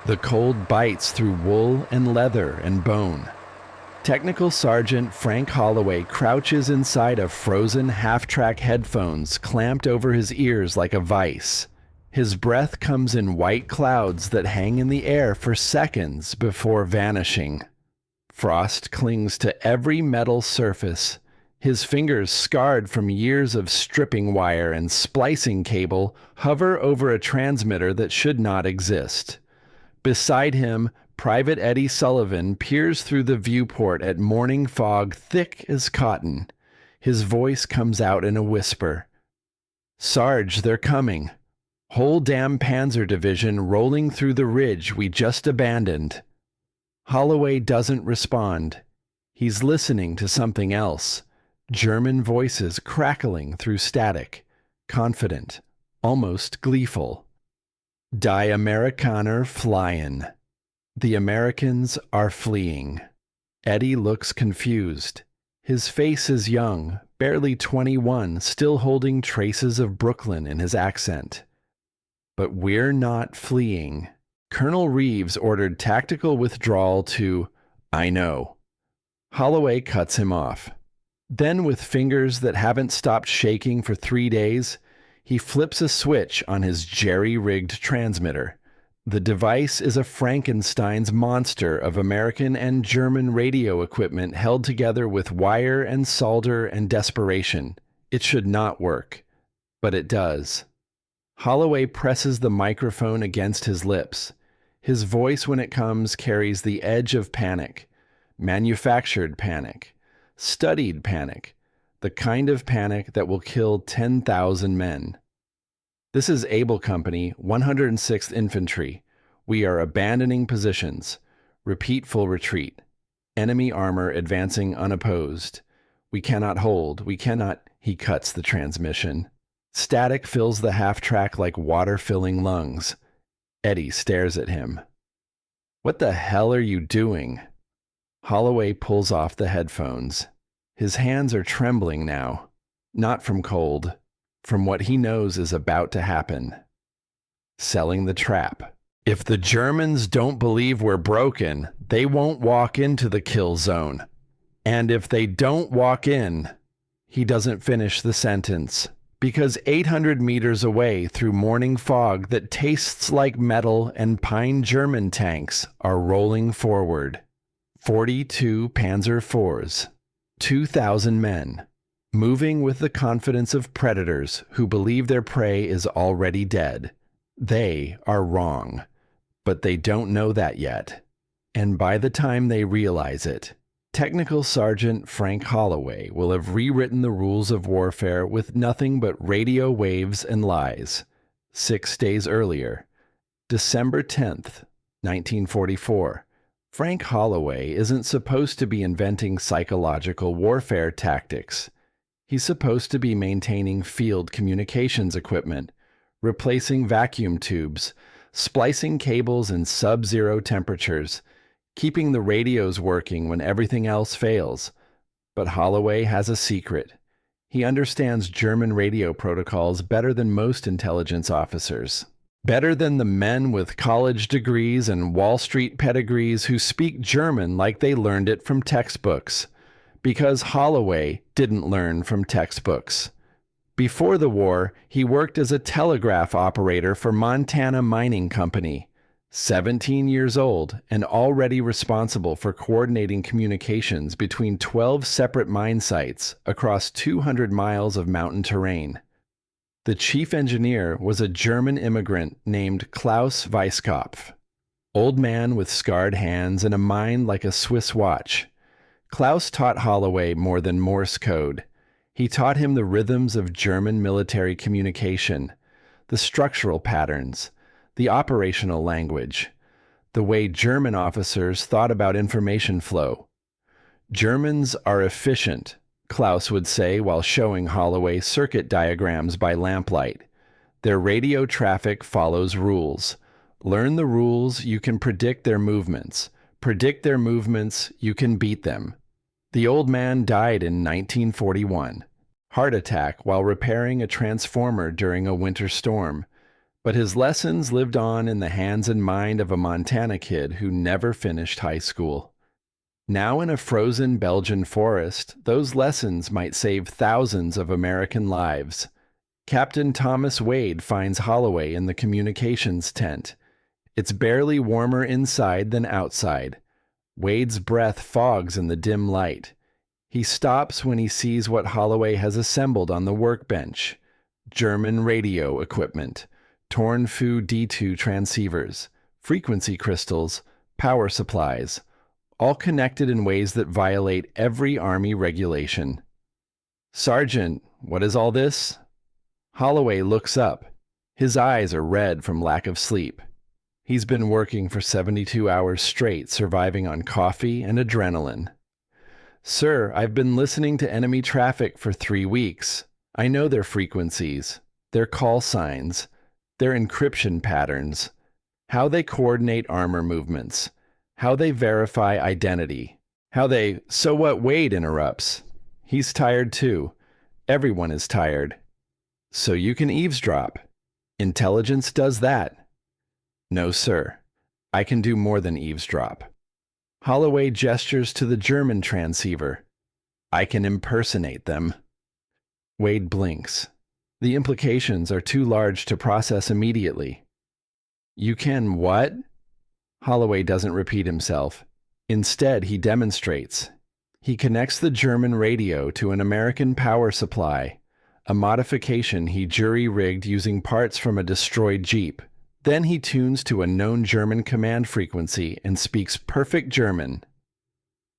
The cold bites through wool and leather and bone. Technical Sergeant Frank Holloway crouches inside of frozen half-track headphones clamped over his ears like a vice. His breath comes in white clouds that hang in the air for seconds before vanishing. Frost clings to every metal surface. His fingers, scarred from years of stripping wire and splicing cable, hover over a transmitter that should not exist. Beside him, Private Eddie Sullivan peers through the viewport at morning fog thick as cotton. His voice comes out in a whisper. "Sarge, they're coming. Whole damn Panzer Division rolling through the ridge we just abandoned." Holloway doesn't respond. He's listening to something else. German voices crackling through static, confident, almost gleeful. Die Amerikaner flyin'. The Americans are fleeing. Eddie looks confused. His face is young, barely 21, still holding traces of Brooklyn in his accent. But we're not fleeing. Colonel Reeves ordered tactical withdrawal to, I know. Holloway cuts him off. Then, with fingers that haven't stopped shaking for 3 days, he flips a switch on his jerry-rigged transmitter. The device is a Frankenstein's monster of American and German radio equipment held together with wire and solder and desperation. It should not work, but it does. Holloway presses the microphone against his lips. His voice, when it comes, carries the edge of panic. Manufactured panic. Studied panic. The kind of panic that will kill 10,000 men. This is Able Company, 106th Infantry. We are abandoning positions. Repeat full retreat. Enemy armor advancing unopposed. We cannot hold. We cannot... He cuts the transmission. Static fills the half-track like water filling lungs. Eddie stares at him. What the hell are you doing? Holloway pulls off the headphones. His hands are trembling now. Not from cold. From what he knows is about to happen. Selling the trap. If the Germans don't believe we're broken, they won't walk into the kill zone. And if they don't walk in... He doesn't finish the sentence. Because 800 meters away through morning fog that tastes like metal and pine German tanks are rolling forward. 42 Panzer IVs. 2,000 men. Moving with the confidence of predators who believe their prey is already dead. They are wrong. But they don't know that yet. And by the time they realize it, Technical Sergeant Frank Holloway will have rewritten the rules of warfare with nothing but radio waves and lies. 6 days earlier, December 10th, 1944, Frank Holloway isn't supposed to be inventing psychological warfare tactics. He's supposed to be maintaining field communications equipment, replacing vacuum tubes, splicing cables in sub-zero temperatures, keeping the radios working when everything else fails. But Holloway has a secret. He understands German radio protocols better than most intelligence officers. Better than the men with college degrees and Wall Street pedigrees who speak German like they learned it from textbooks. Because Holloway didn't learn from textbooks. Before the war, he worked as a telegraph operator for Montana Mining Company. 17 years old and already responsible for coordinating communications between 12 separate mine sites across 200 miles of mountain terrain. The chief engineer was a German immigrant named Klaus Weisskopf. Old man with scarred hands and a mind like a Swiss watch. Klaus taught Holloway more than Morse code. He taught him the rhythms of German military communication, the structural patterns, the operational language, the way German officers thought about information flow. Germans are efficient, Klaus would say while showing Holloway circuit diagrams by lamplight. Their radio traffic follows rules. Learn the rules, you can predict their movements. Predict their movements, you can beat them. The old man died in 1941. Heart attack while repairing a transformer during a winter storm. But his lessons lived on in the hands and mind of a Montana kid who never finished high school. Now in a frozen Belgian forest, those lessons might save thousands of American lives. Captain Thomas Wade finds Holloway in the communications tent. It's barely warmer inside than outside. Wade's breath fogs in the dim light. He stops when he sees what Holloway has assembled on the workbench. German radio equipment, torn Fu D2 transceivers, frequency crystals, power supplies, all connected in ways that violate every Army regulation. "Sergeant, what is all this?" Holloway looks up. His eyes are red from lack of sleep. He's been working for 72 hours straight, surviving on coffee and adrenaline. "Sir, I've been listening to enemy traffic for 3 weeks. I know their frequencies, their call signs, their encryption patterns, how they coordinate armor movements, how they verify identity, how they—" "So what?" Wade interrupts. He's tired too. Everyone is tired. "So you can eavesdrop. Intelligence does that." "No, sir. I can do more than eavesdrop." Holloway gestures to the German transceiver. "I can impersonate them." Wade blinks. The implications are too large to process immediately. "You can what?" Holloway doesn't repeat himself. Instead, he demonstrates. He connects the German radio to an American power supply, a modification he jury-rigged using parts from a destroyed Jeep. Then he tunes to a known German command frequency and speaks perfect German.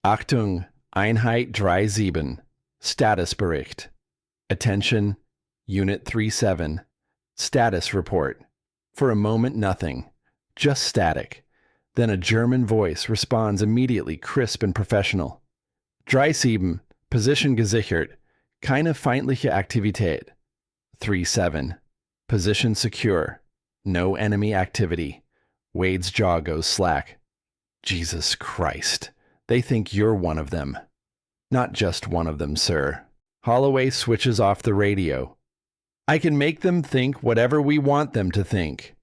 "Achtung, Einheit 37, Statusbericht." "Attention, Unit 37, status report." For a moment, nothing. Just static. Then a German voice responds immediately, crisp and professional. 37, Position gesichert. Keine feindliche Aktivität. 37, Position secure. No enemy activity. Wade's jaw goes slack. Jesus Christ. They think you're one of them. Not just one of them, sir. Holloway switches off the radio. "I can make them think whatever we want them to think."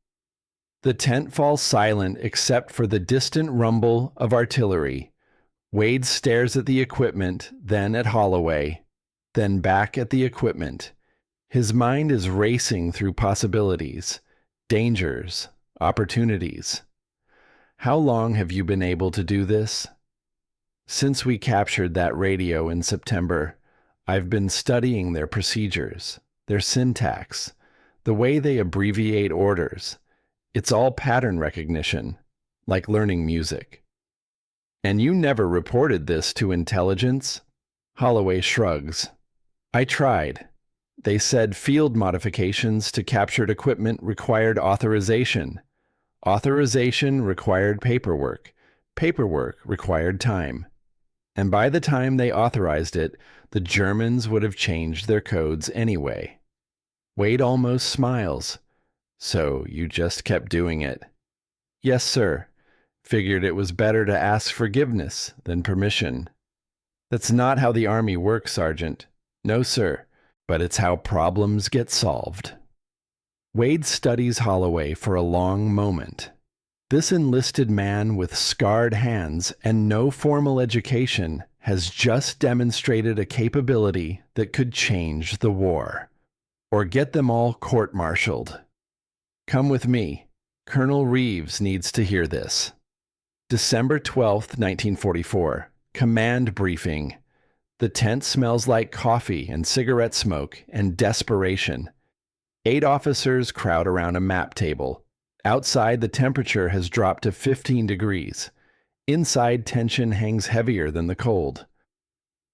The tent falls silent except for the distant rumble of artillery. Wade stares at the equipment, then at Holloway, then back at the equipment. His mind is racing through possibilities, dangers, opportunities. "How long have you been able to do this?" "Since we captured that radio in September, I've been studying their procedures, their syntax, the way they abbreviate orders. It's all pattern recognition, like learning music." "And you never reported this to intelligence?" Holloway shrugs. "I tried. They said field modifications to captured equipment required authorization. Authorization required paperwork. Paperwork required time. And by the time they authorized it, the Germans would have changed their codes anyway." Wade almost smiles. "So you just kept doing it?" "Yes, sir. Figured it was better to ask forgiveness than permission." "That's not how the Army works, Sergeant." "No, sir. But it's how problems get solved." Wade studies Holloway for a long moment. This enlisted man with scarred hands and no formal education has just demonstrated a capability that could change the war. Or get them all court-martialed. "Come with me. Colonel Reeves needs to hear this." December 12th, 1944. Command briefing. The tent smells like coffee and cigarette smoke and desperation. 8 officers crowd around a map table. Outside, the temperature has dropped to 15 degrees. Inside, tension hangs heavier than the cold.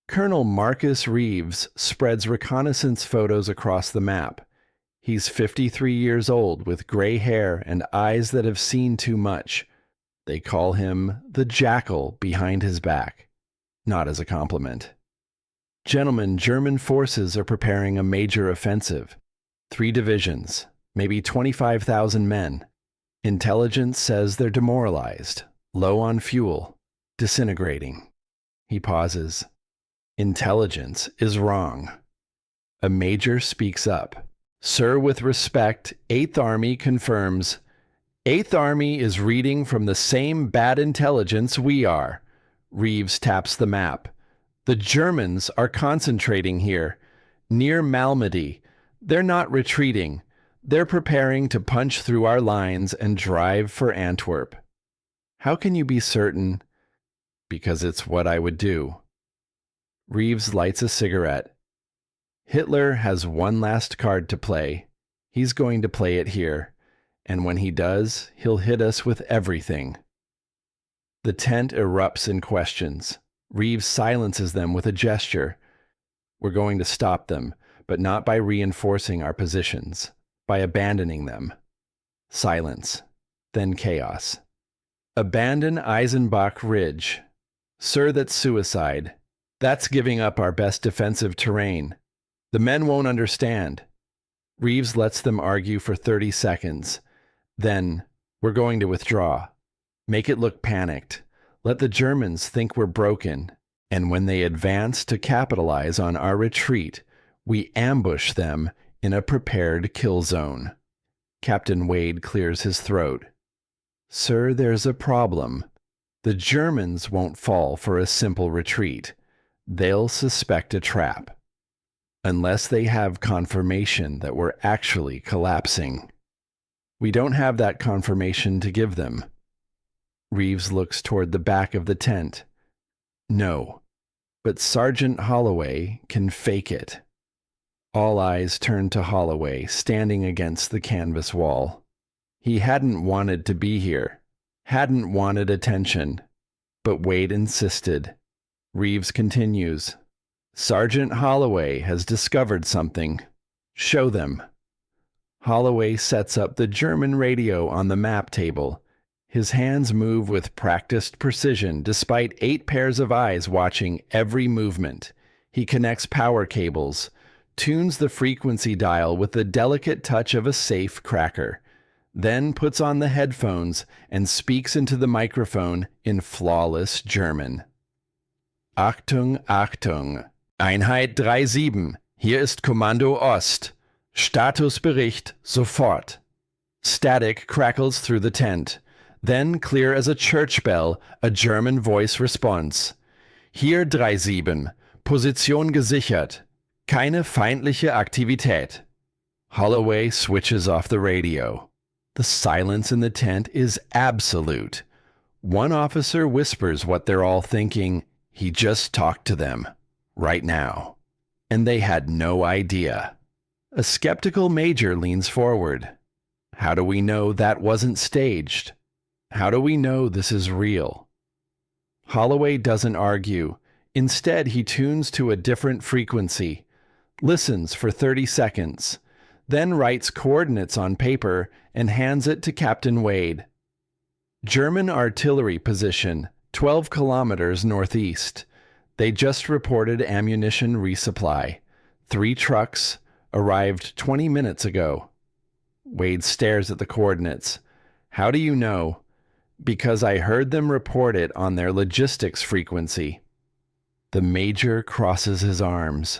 Colonel Marcus Reeves spreads reconnaissance photos across the map. He's 53 years old with gray hair and eyes that have seen too much. They call him the jackal behind his back. Not as a compliment. "Gentlemen, German forces are preparing a major offensive. 3 divisions, maybe 25,000 men. Intelligence says they're demoralized, low on fuel, disintegrating." He pauses. "Intelligence is wrong." A major speaks up. Sir, with respect, 8th Army confirms. 8th Army is reading from the same bad intelligence we are. Reeves taps the map. The Germans are concentrating here, near Malmedy. They're not retreating. They're preparing to punch through our lines and drive for Antwerp. How can you be certain? Because it's what I would do. Reeves lights a cigarette. Hitler has one last card to play. He's going to play it here, and when he does, he'll hit us with everything. The tent erupts in questions. Reeves silences them with a gesture. We're going to stop them, but not by reinforcing our positions, by abandoning them. Silence, then chaos. Abandon Eisenbach Ridge. Sir, that's suicide. That's giving up our best defensive terrain. The men won't understand. Reeves lets them argue for 30 seconds. Then, we're going to withdraw. Make it look panicked. Let the Germans think we're broken. And when they advance to capitalize on our retreat, we ambush them in a prepared kill zone. Captain Wade clears his throat. Sir, there's a problem. The Germans won't fall for a simple retreat. They'll suspect a trap. Unless they have confirmation that we're actually collapsing. We don't have that confirmation to give them. Reeves looks toward the back of the tent. No, but Sergeant Holloway can fake it. All eyes turn to Holloway, standing against the canvas wall. He hadn't wanted to be here, hadn't wanted attention, but Wade insisted. Reeves continues. Sergeant Holloway has discovered something. Show them. Holloway sets up the German radio on the map table. His hands move with practiced precision despite 8 pairs of eyes watching every movement. He connects power cables, tunes the frequency dial with the delicate touch of a safe cracker, then puts on the headphones and speaks into the microphone in flawless German. Achtung, Achtung. Einheit 37, hier ist Kommando Ost. Statusbericht sofort. Static crackles through the tent. Then, clear as a church bell, a German voice responds. Hier 37, Position gesichert. Keine feindliche Aktivität. Holloway switches off the radio. The silence in the tent is absolute. One officer whispers what they're all thinking. He just talked to them. Right now. And they had no idea. A skeptical major leans forward. How do we know that wasn't staged? How do we know this is real? Holloway doesn't argue. Instead, he tunes to a different frequency, listens for 30 seconds, then writes coordinates on paper and hands it to Captain Wade. German artillery position, 12 kilometers northeast. They just reported ammunition resupply. 3 trucks arrived 20 minutes ago. Wade stares at the coordinates. How do you know? Because I heard them report it on their logistics frequency. The major crosses his arms.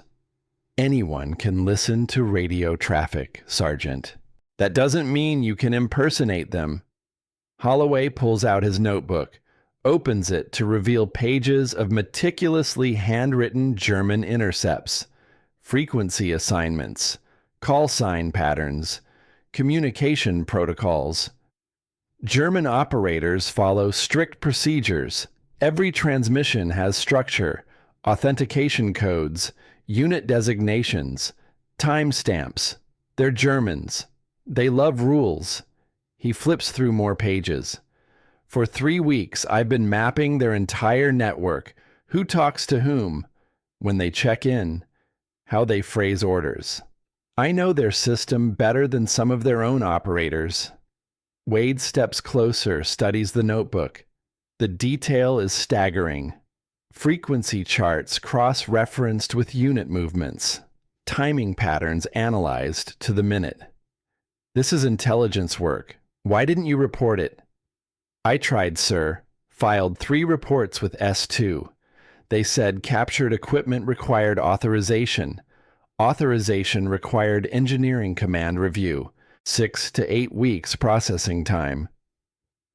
Anyone can listen to radio traffic, Sergeant. That doesn't mean you can impersonate them. Holloway pulls out his notebook, opens it to reveal pages of meticulously handwritten German intercepts, frequency assignments, call sign patterns, communication protocols. German operators follow strict procedures. Every transmission has structure, authentication codes, unit designations, timestamps. They're Germans. They love rules. He flips through more pages. For 3 weeks, I've been mapping their entire network, who talks to whom, when they check in, how they phrase orders. I know their system better than some of their own operators. Wade steps closer, studies the notebook. The detail is staggering. Frequency charts cross-referenced with unit movements. Timing patterns analyzed to the minute. This is intelligence work. Why didn't you report it? I tried, sir. Filed 3 reports with S2. They said captured equipment required authorization. Authorization required engineering command review, 6 to 8 weeks processing time.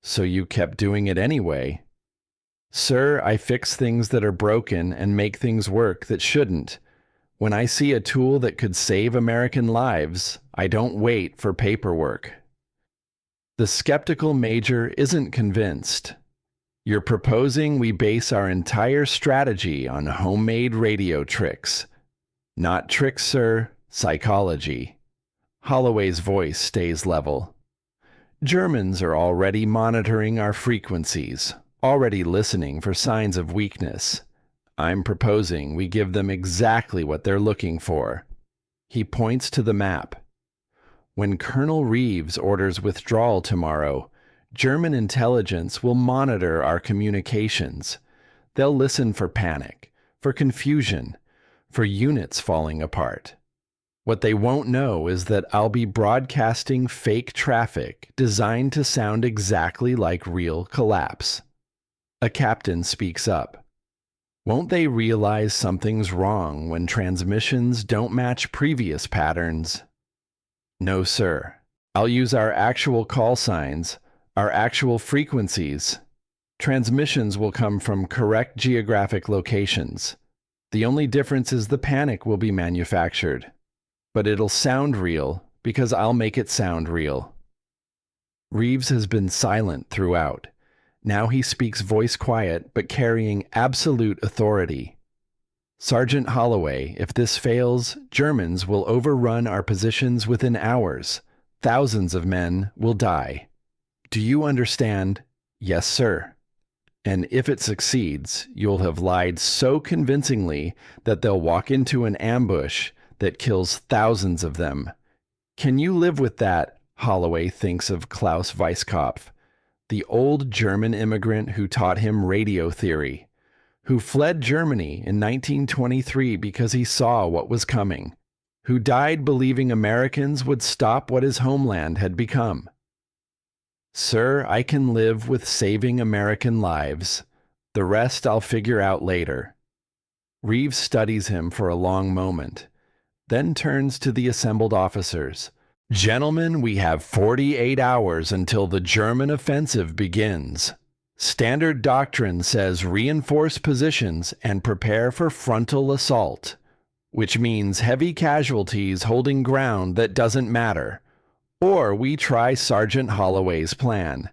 So you kept doing it anyway. Sir, I fix things that are broken and make things work that shouldn't. When I see a tool that could save American lives, I don't wait for paperwork. The skeptical major isn't convinced. You're proposing we base our entire strategy on homemade radio tricks. Not tricks, sir, psychology. Holloway's voice stays level. Germans are already monitoring our frequencies, already listening for signs of weakness. I'm proposing we give them exactly what they're looking for. He points to the map. When Colonel Reeves orders withdrawal tomorrow, German intelligence will monitor our communications. They'll listen for panic, for confusion, for units falling apart. What they won't know is that I'll be broadcasting fake traffic designed to sound exactly like real collapse. A captain speaks up. Won't they realize something's wrong when transmissions don't match previous patterns? No, sir. I'll use our actual call signs, our actual frequencies. Transmissions will come from correct geographic locations. The only difference is the panic will be manufactured. But it'll sound real because I'll make it sound real. Reeves has been silent throughout. Now he speaks voice quiet but carrying absolute authority. Sergeant Holloway, if this fails, Germans will overrun our positions within hours. Thousands of men will die. Do you understand? Yes, sir. And if it succeeds, you'll have lied so convincingly that they'll walk into an ambush that kills thousands of them. Can you live with that? Holloway thinks of Klaus Weisskopf, the old German immigrant who taught him radio theory, who fled Germany in 1923 because he saw what was coming, who died believing Americans would stop what his homeland had become. Sir, I can live with saving American lives. The rest I'll figure out later. Reeves studies him for a long moment, then turns to the assembled officers. Gentlemen, we have 48 hours until the German offensive begins. Standard doctrine says reinforce positions and prepare for frontal assault, which means heavy casualties holding ground that doesn't matter. Or we try Sergeant Holloway's plan.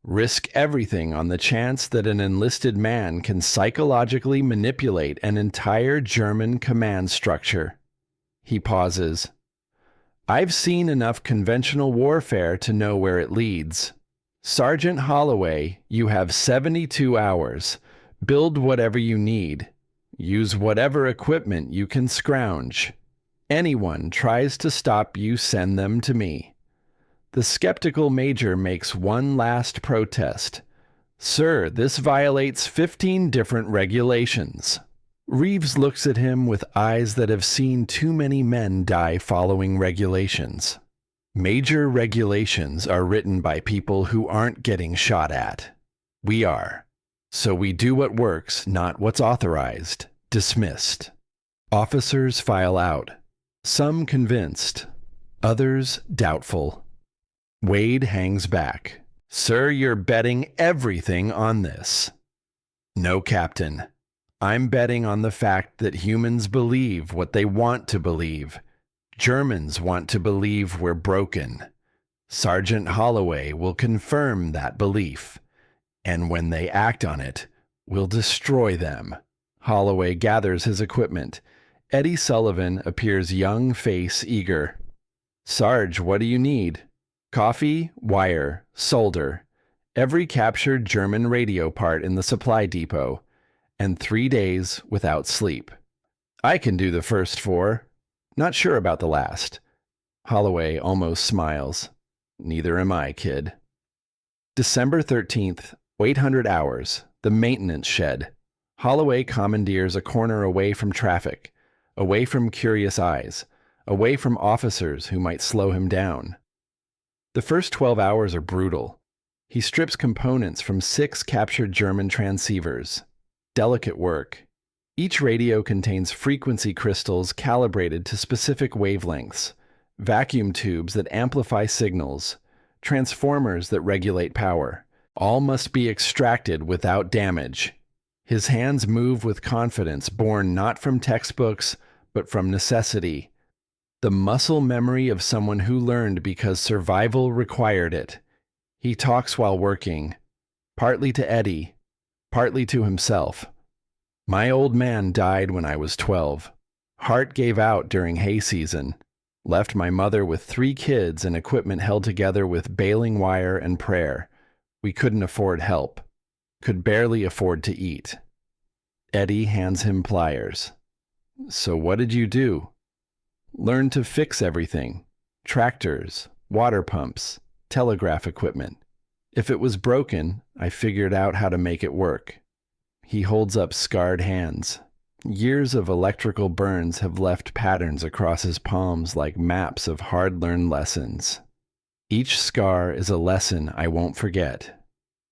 Risk everything on the chance that an enlisted man can psychologically manipulate an entire German command structure. He pauses. I've seen enough conventional warfare to know where it leads. Sergeant Holloway, you have 72 hours. Build whatever you need. Use whatever equipment you can scrounge. Anyone tries to stop you, send them to me. The skeptical major makes one last protest. Sir, this violates 15 different regulations. Reeves looks at him with eyes that have seen too many men die following regulations. Major regulations are written by people who aren't getting shot at. We are. So we do what works, not what's authorized. Dismissed. Officers file out. Some convinced. Others doubtful. Wade hangs back. Sir, you're betting everything on this. No, Captain. I'm betting on the fact that humans believe what they want to believe. Germans want to believe we're broken. Sergeant Holloway will confirm that belief. And when they act on it, we'll destroy them. Holloway gathers his equipment. Eddie Sullivan appears young, face eager. Sarge, what do you need? Coffee, wire, solder, every captured German radio part in the supply depot, and 3 days without sleep. I can do the first 4. Not sure about the last. Holloway almost smiles. Neither am I, kid. December 13th, 800 hours, the maintenance shed. Holloway commandeers a corner away from traffic, away from curious eyes, away from officers who might slow him down. The first 12 hours are brutal. He strips components from 6 captured German transceivers. Delicate work. Each radio contains frequency crystals calibrated to specific wavelengths, vacuum tubes that amplify signals, transformers that regulate power. All must be extracted without damage. His hands move with confidence born not from textbooks, but from necessity. The muscle memory of someone who learned because survival required it. He talks while working, partly to Eddie, partly to himself. My old man died when I was 12. Heart gave out during hay season. Left my mother with 3 kids and equipment held together with baling wire and prayer. We couldn't afford help. Could barely afford to eat. Eddie hands him pliers. So what did you do? Learned to fix everything. Tractors, water pumps, telegraph equipment. If it was broken, I figured out how to make it work. He holds up scarred hands. Years of electrical burns have left patterns across his palms like maps of hard-learned lessons. Each scar is a lesson I won't forget.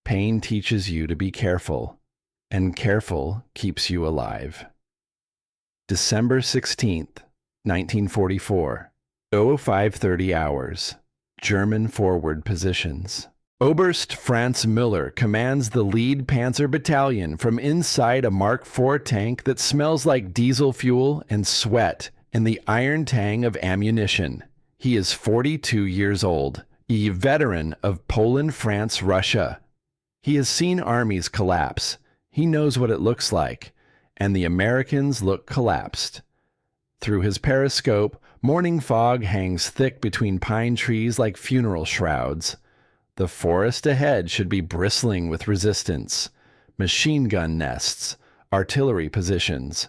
Pain teaches you to be careful, and careful keeps you alive. December 16th, 1944, 05:30 hours, German forward positions. Oberst Franz Müller commands the lead Panzer Battalion from inside a Mark IV tank that smells like diesel fuel and sweat and the iron tang of ammunition. He is 42 years old, a veteran of Poland, France, Russia. He has seen armies collapse. He knows what it looks like, and the Americans look collapsed. Through his periscope, morning fog hangs thick between pine trees like funeral shrouds. The forest ahead should be bristling with resistance, machine gun nests, artillery positions,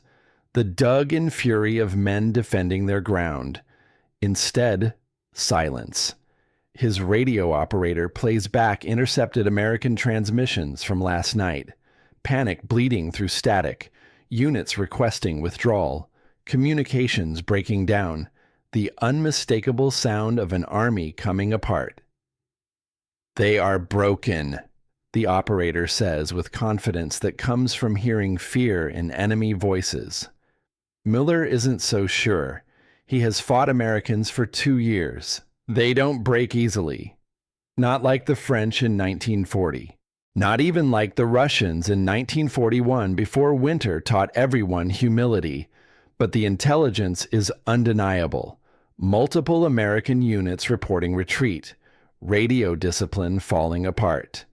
the dug-in fury of men defending their ground. Instead, silence. His radio operator plays back intercepted American transmissions from last night. Panic bleeding through static, units requesting withdrawal, communications breaking down, the unmistakable sound of an army coming apart. They are broken, the operator says with confidence that comes from hearing fear in enemy voices. Müller isn't so sure. He has fought Americans for 2 years. They don't break easily. Not like the French in 1940. Not even like the Russians in 1941 before winter taught everyone humility. But the intelligence is undeniable. Multiple American units reporting retreat. Radio discipline falling apart.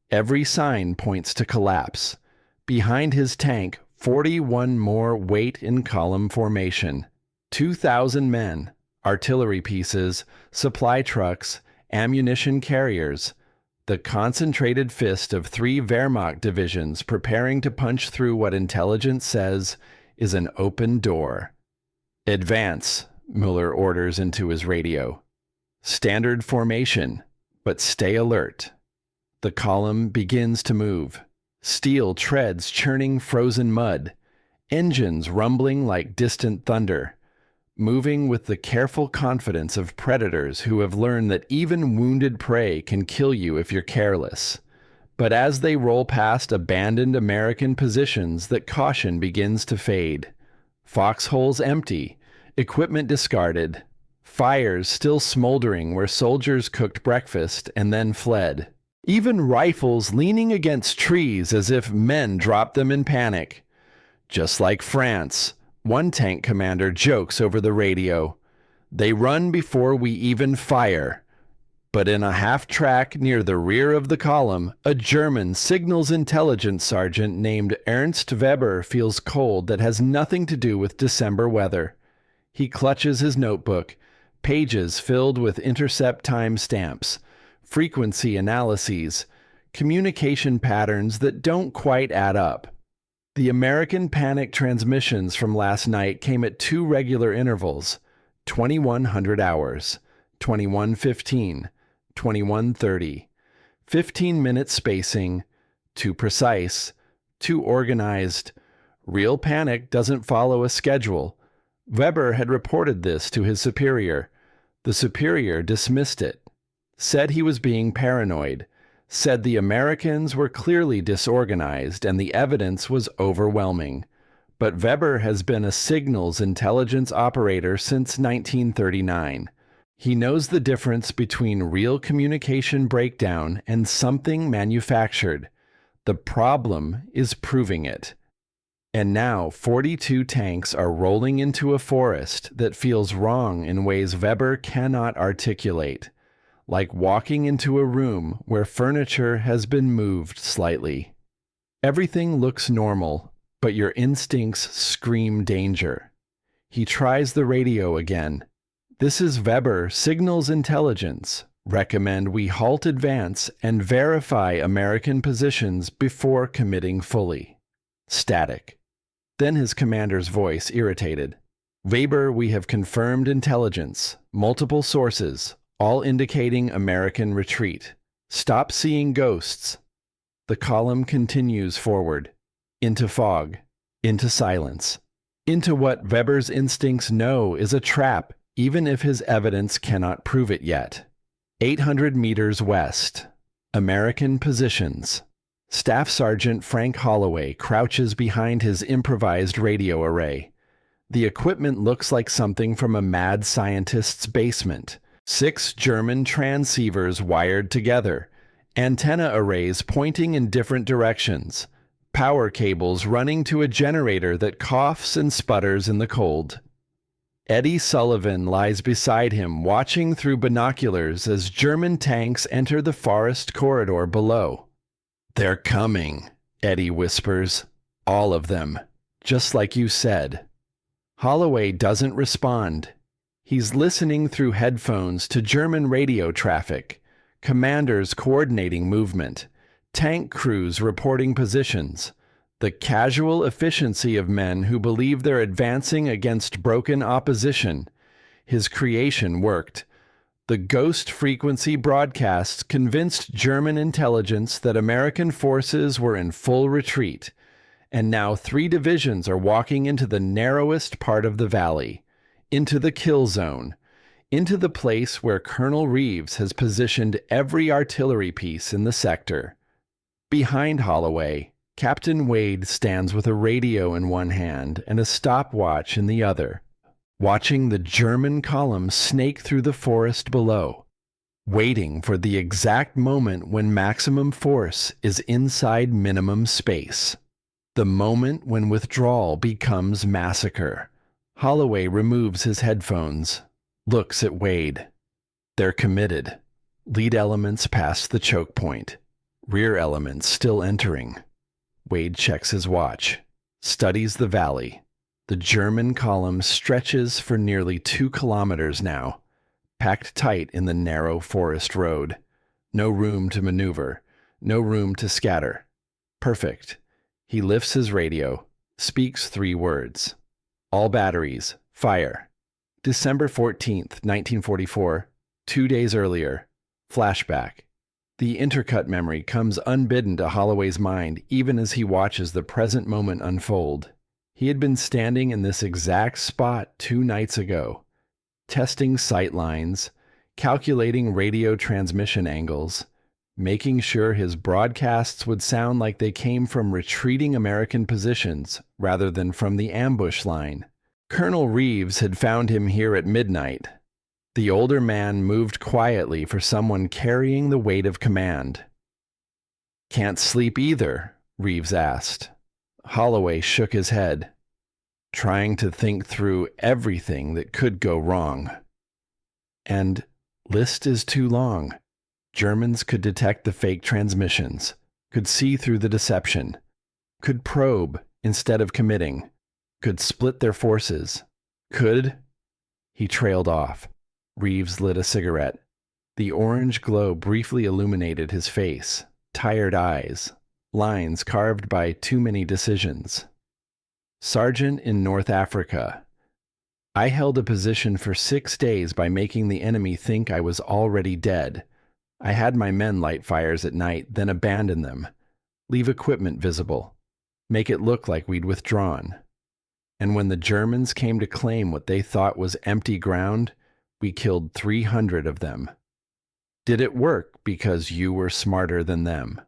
Every sign points to collapse. Behind his tank, 41 more wait in column formation. 2,000 men, artillery pieces, supply trucks, ammunition carriers. The concentrated fist of 3 Wehrmacht divisions preparing to punch through what intelligence says is an open door. Advance, Müller orders into his radio. Standard formation, but stay alert. The column begins to move. Steel treads churning frozen mud. Engines rumbling like distant thunder. Moving with the careful confidence of predators who have learned that even wounded prey can kill you if you're careless. But as they roll past abandoned American positions, that caution begins to fade. Foxholes empty, equipment discarded, fires still smoldering where soldiers cooked breakfast and then fled. Even rifles leaning against trees as if men dropped them in panic. Just like France, one tank commander jokes over the radio. They run before we even fire. But in a half-track near the rear of the column, a German signals intelligence sergeant named Ernst Weber feels cold that has nothing to do with December weather. He clutches his notebook, pages filled with intercept time stamps, frequency analyses, communication patterns that don't quite add up. The American panic transmissions from last night came at 2 regular intervals, 2100 hours, 21:15, 21:30, 15-minute spacing, too precise, too organized. Real panic doesn't follow a schedule. Weber had reported this to his superior. The superior dismissed it, said he was being paranoid, said the Americans were clearly disorganized and the evidence was overwhelming. But Weber has been a signals intelligence operator since 1939. He knows the difference between real communication breakdown and something manufactured. The problem is proving it. And now 42 tanks are rolling into a forest that feels wrong in ways Weber cannot articulate, like walking into a room where furniture has been moved slightly. Everything looks normal, but your instincts scream danger. He tries the radio again. This is Weber Signals Intelligence. Recommend we halt advance and verify American positions before committing fully. Static. Then his commander's voice, irritated. Weber, we have confirmed intelligence. Multiple sources, all indicating American retreat. Stop seeing ghosts. The column continues forward. Into fog. Into silence. Into what Weber's instincts know is a trap, even if his evidence cannot prove it yet. 800 meters west. American positions. Staff Sergeant Frank Holloway crouches behind his improvised radio array. The equipment looks like something from a mad scientist's basement. 6 German transceivers wired together. Antenna arrays pointing in different directions. Power cables running to a generator that coughs and sputters in the cold. Eddie Sullivan lies beside him, watching through binoculars as German tanks enter the forest corridor below. "They're coming," Eddie whispers. "All of them. Just like you said." Holloway doesn't respond. He's listening through headphones to German radio traffic, commanders coordinating movement, tank crews reporting positions, the casual efficiency of men who believe they're advancing against broken opposition. His creation worked. The ghost frequency broadcasts convinced German intelligence that American forces were in full retreat, and now 3 divisions are walking into the narrowest part of the valley, into the kill zone, into the place where Colonel Reeves has positioned every artillery piece in the sector. Behind Holloway, Captain Wade stands with a radio in one hand and a stopwatch in the other, watching the German column snake through the forest below, waiting for the exact moment when maximum force is inside minimum space. The moment when withdrawal becomes massacre. Holloway removes his headphones, looks at Wade. They're committed. Lead elements past the choke point. Rear elements still entering. Wade checks his watch, studies the valley. The German column stretches for nearly 2 kilometers now, packed tight in the narrow forest road. No room to maneuver, no room to scatter. Perfect. He lifts his radio, speaks 3 words. All batteries, fire. December 14th, 1944, 2 days earlier. Flashback. The intercut memory comes unbidden to Holloway's mind even as he watches the present moment unfold. He had been standing in this exact spot 2 nights ago, testing sight lines, calculating radio transmission angles, making sure his broadcasts would sound like they came from retreating American positions rather than from the ambush line. Colonel Reeves had found him here at midnight. The older man moved quietly for someone carrying the weight of command. "Can't sleep either?" Reeves asked. Holloway shook his head, trying to think through everything that could go wrong. And list is too long. Germans could detect the fake transmissions, could see through the deception, could probe instead of committing, could split their forces, could... He trailed off. Reeves lit a cigarette. The orange glow briefly illuminated his face, tired eyes, lines carved by too many decisions. Sergeant in North Africa. I held a position for 6 days by making the enemy think I was already dead. I had my men light fires at night, then abandon them, leave equipment visible, make it look like we'd withdrawn. And when the Germans came to claim what they thought was empty ground, we killed 300 of them. Did it work because you were smarter than them?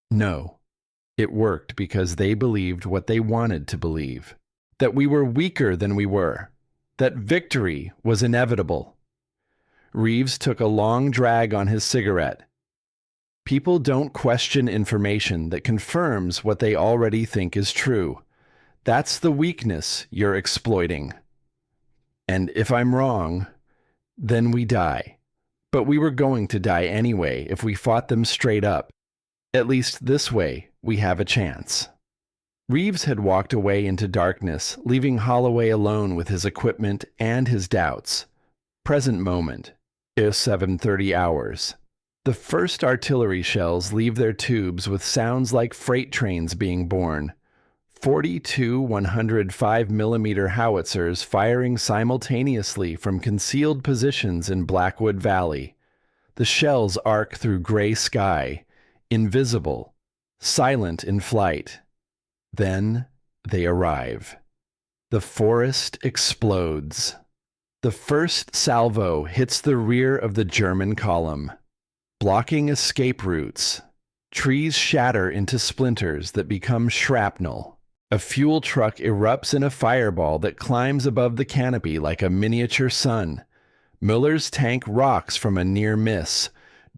No. It worked because they believed what they wanted to believe. That we were weaker than we were. That victory was inevitable. Reeves took a long drag on his cigarette. People don't question information that confirms what they already think is true. That's the weakness you're exploiting. And if I'm wrong, then we die. But we were going to die anyway if we fought them straight up. At least this way, we have a chance. Reeves had walked away into darkness, leaving Holloway alone with his equipment and his doubts. Present moment is 7:30 hours. The first artillery shells leave their tubes with sounds like freight trains being born. 42 105mm howitzers firing simultaneously from concealed positions in Blackwood Valley. The shells arc through gray sky, invisible, silent in flight. Then they arrive. The forest explodes. The first salvo hits the rear of the German column, blocking escape routes. Trees shatter into splinters that become shrapnel. A fuel truck erupts in a fireball that climbs above the canopy like a miniature sun. Miller's tank rocks from a near miss.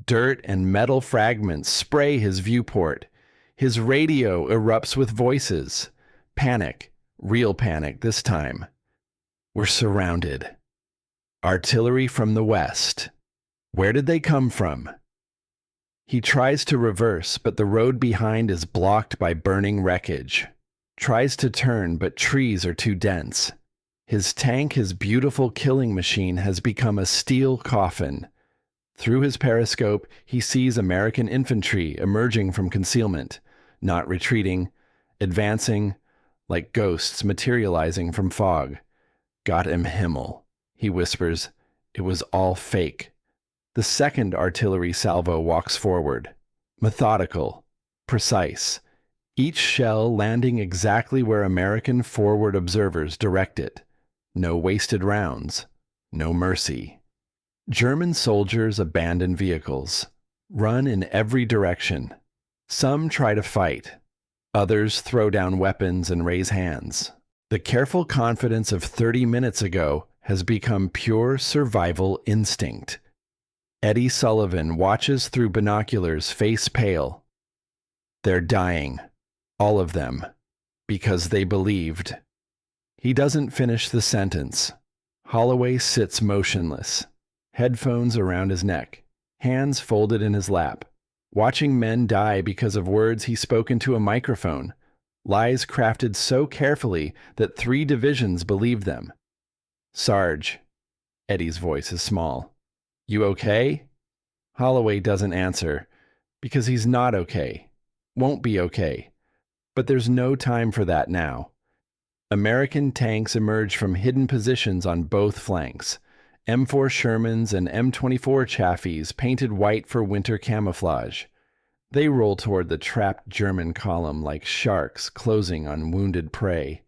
Dirt and metal fragments spray his viewport. His radio erupts with voices. Panic. Real panic this time. We're surrounded. Artillery from the west. Where did they come from? He tries to reverse, but the road behind is blocked by burning wreckage. Tries to turn, but trees are too dense. His tank, his beautiful killing machine, has become a steel coffin. Through his periscope, he sees American infantry emerging from concealment, not retreating, advancing, like ghosts materializing from fog. Gott im Himmel, he whispers. It was all fake. The second artillery salvo walks forward. Methodical, precise, each shell landing exactly where American forward observers direct it. No wasted rounds, no mercy. German soldiers abandon vehicles, run in every direction. Some try to fight. Others throw down weapons and raise hands. The careful confidence of 30 minutes ago has become pure survival instinct. Eddie Sullivan watches through binoculars, face pale. They're dying, all of them, because they believed. He doesn't finish the sentence. Holloway sits motionless, headphones around his neck, hands folded in his lap, watching men die because of words he spoke into a microphone, lies crafted so carefully that 3 divisions believed them. Sarge, Eddie's voice is small. You okay? Holloway doesn't answer, because he's not okay, won't be okay. But there's no time for that now. American tanks emerge from hidden positions on both flanks. M4 Shermans and M24 Chaffies painted white for winter camouflage. They roll toward the trapped German column like sharks closing on wounded prey.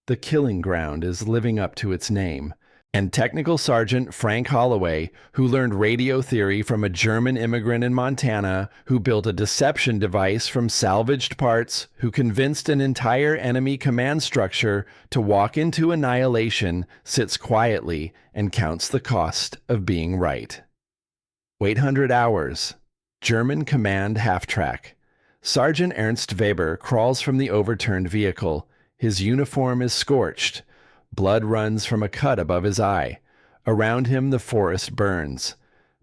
The killing ground is living up to its name. And Technical Sergeant Frank Holloway, who learned radio theory from a German immigrant in Montana, who built a deception device from salvaged parts, who convinced an entire enemy command structure to walk into annihilation, sits quietly and counts the cost of being right. 800 hours. German command half-track. Sergeant Ernst Weber crawls from the overturned vehicle. His uniform is scorched. Blood runs from a cut above his eye. Around him the forest burns.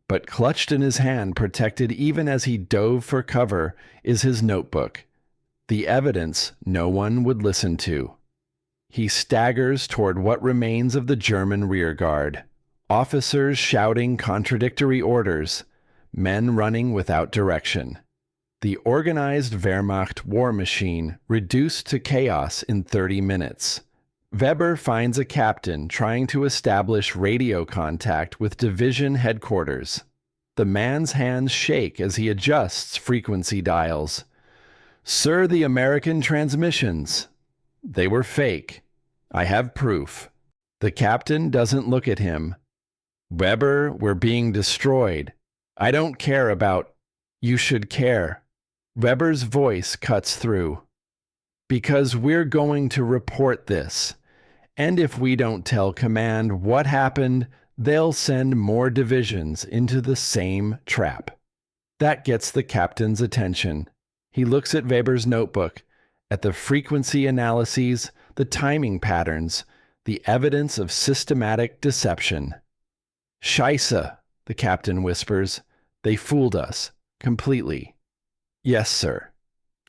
But clutched in his hand, protected even as he dove for cover, is his notebook. The evidence no one would listen to. He staggers toward what remains of the German rearguard. Officers shouting contradictory orders. Men running without direction. The organized Wehrmacht war machine reduced to chaos in 30 minutes. Weber finds a captain trying to establish radio contact with division headquarters. The man's hands shake as he adjusts frequency dials. Sir, the American transmissions. They were fake. I have proof. The captain doesn't look at him. Weber, we're being destroyed. I don't care about... You should care. Weber's voice cuts through. Because we're going to report this. And if we don't tell command what happened, they'll send more divisions into the same trap. That gets the captain's attention. He looks at Weber's notebook, at the frequency analyses, the timing patterns, the evidence of systematic deception. Scheisse, the captain whispers. They fooled us. Completely. Yes, sir.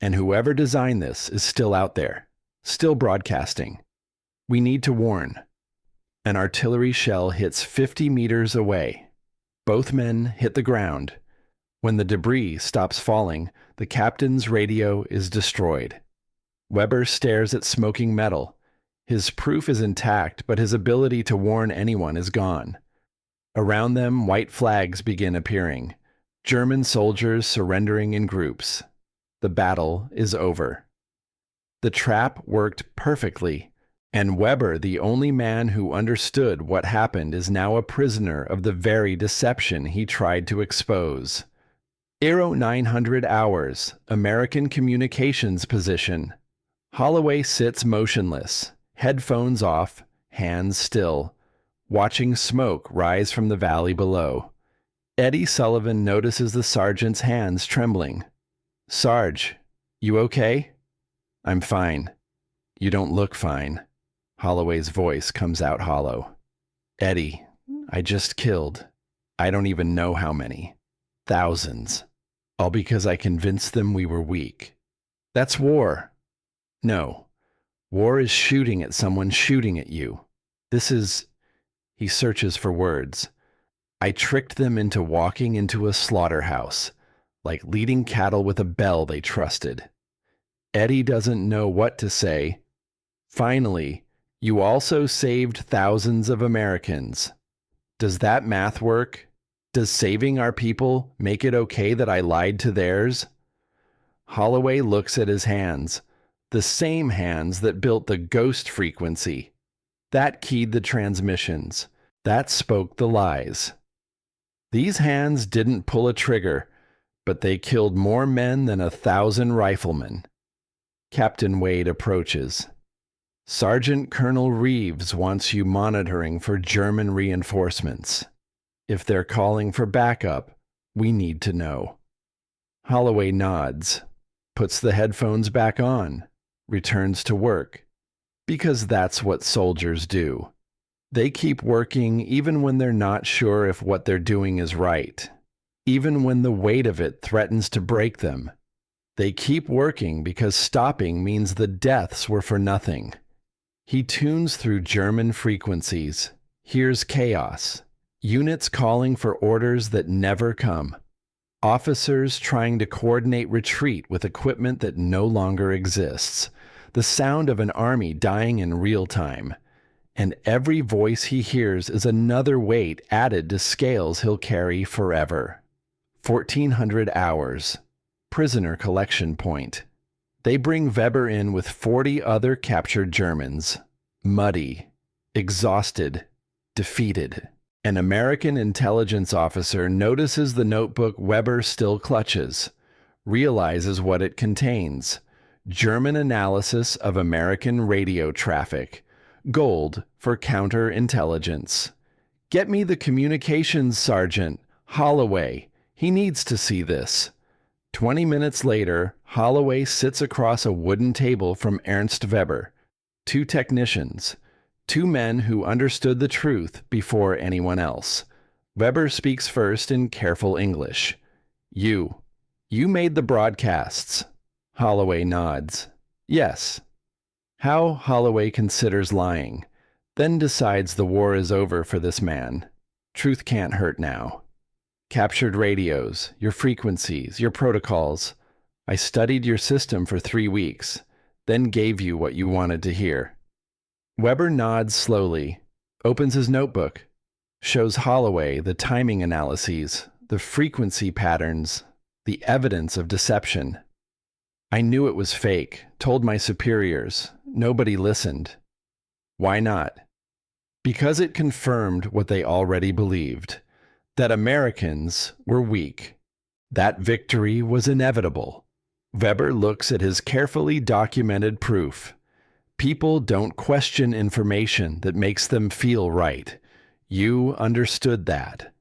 And whoever designed this is still out there. Still broadcasting. We need to warn. An artillery shell hits 50 meters away. Both men hit the ground. When the debris stops falling, the captain's radio is destroyed. Weber stares at smoking metal. His proof is intact, but his ability to warn anyone is gone. Around them, white flags begin appearing. German soldiers surrendering in groups. The battle is over. The trap worked perfectly, and Weber, the only man who understood what happened, is now a prisoner of the very deception he tried to expose. Aero 900 hours, American communications position. Holloway sits motionless, headphones off, hands still, watching smoke rise from the valley below. Eddie Sullivan notices the sergeant's hands trembling. Sarge, you okay? I'm fine. You don't look fine. Holloway's voice comes out hollow. Eddie, I just killed. I don't even know how many. Thousands. All because I convinced them we were weak. That's war. No. War is shooting at someone shooting at you. This is... He searches for words. I tricked them into walking into a slaughterhouse, like leading cattle with a bell they trusted. Eddie doesn't know what to say. Finally, you also saved thousands of Americans. Does that math work? Does saving our people make it okay that I lied to theirs? Holloway looks at his hands, the same hands that built the ghost frequency. That keyed the transmissions. That spoke the lies. These hands didn't pull a trigger, but they killed more men than 1,000 riflemen. Captain Wade approaches. Sergeant Colonel Reeves wants you monitoring for German reinforcements. If they're calling for backup, we need to know. Holloway nods, puts the headphones back on, returns to work. Because that's what soldiers do. They keep working even when they're not sure if what they're doing is right. Even when the weight of it threatens to break them. They keep working because stopping means the deaths were for nothing. He tunes through German frequencies, hears chaos, units calling for orders that never come, officers trying to coordinate retreat with equipment that no longer exists, the sound of an army dying in real time, and every voice he hears is another weight added to scales he'll carry forever. 1,400 hours. Prisoner collection point. They bring Weber in with 40 other captured Germans. Muddy. Exhausted. Defeated. An American intelligence officer notices the notebook Weber still clutches, realizes what it contains. German analysis of American radio traffic. Gold for counterintelligence. Get me the communications sergeant, Holloway. He needs to see this. 20 minutes later, Holloway sits across a wooden table from Ernst Weber. 2 technicians. 2 men who understood the truth before anyone else. Weber speaks first in careful English. You made the broadcasts. Holloway nods. Yes. How Holloway considers lying, then decides the war is over for this man. Truth can't hurt now. Captured radios, your frequencies, your protocols. I studied your system for 3 weeks, then gave you what you wanted to hear. Weber nods slowly, opens his notebook, shows Holloway the timing analyses, the frequency patterns, the evidence of deception. I knew it was fake, told my superiors. Nobody listened. Why not? Because it confirmed what they already believed, that Americans were weak. That victory was inevitable. Weber looks at his carefully documented proof. People don't question information that makes them feel right. You understood that.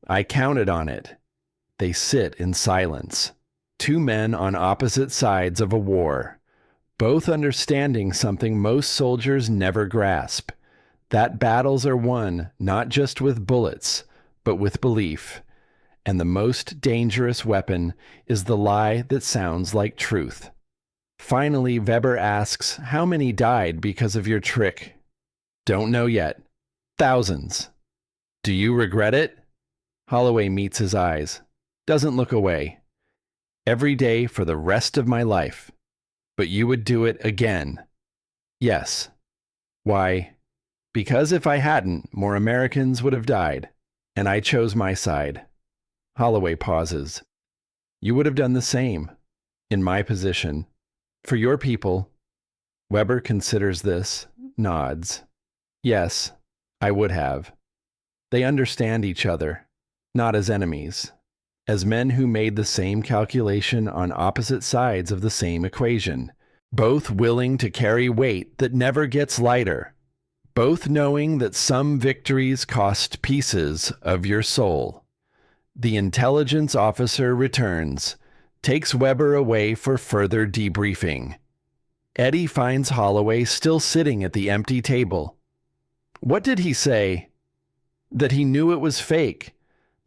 I counted on it. They sit in silence. Two men on opposite sides of a war, both understanding something most soldiers never grasp, that battles are won not just with bullets, but with belief. And the most dangerous weapon is the lie that sounds like truth. Finally, Weber asks how many died because of your trick. Don't know yet. Thousands. Do you regret it? Holloway meets his eyes. Doesn't look away. Every day for the rest of my life. But you would do it again. Yes. Why? Because if I hadn't, more Americans would have died. And I chose my side. Holloway pauses. You would have done the same. In my position. For your people. Weber considers this, nods. Yes, I would have. They understand each other, not as enemies, as men who made the same calculation on opposite sides of the same equation, both willing to carry weight that never gets lighter, both knowing that some victories cost pieces of your soul. The intelligence officer returns, takes Weber away for further debriefing. Eddie finds Holloway still sitting at the empty table. What did he say? That he knew it was fake,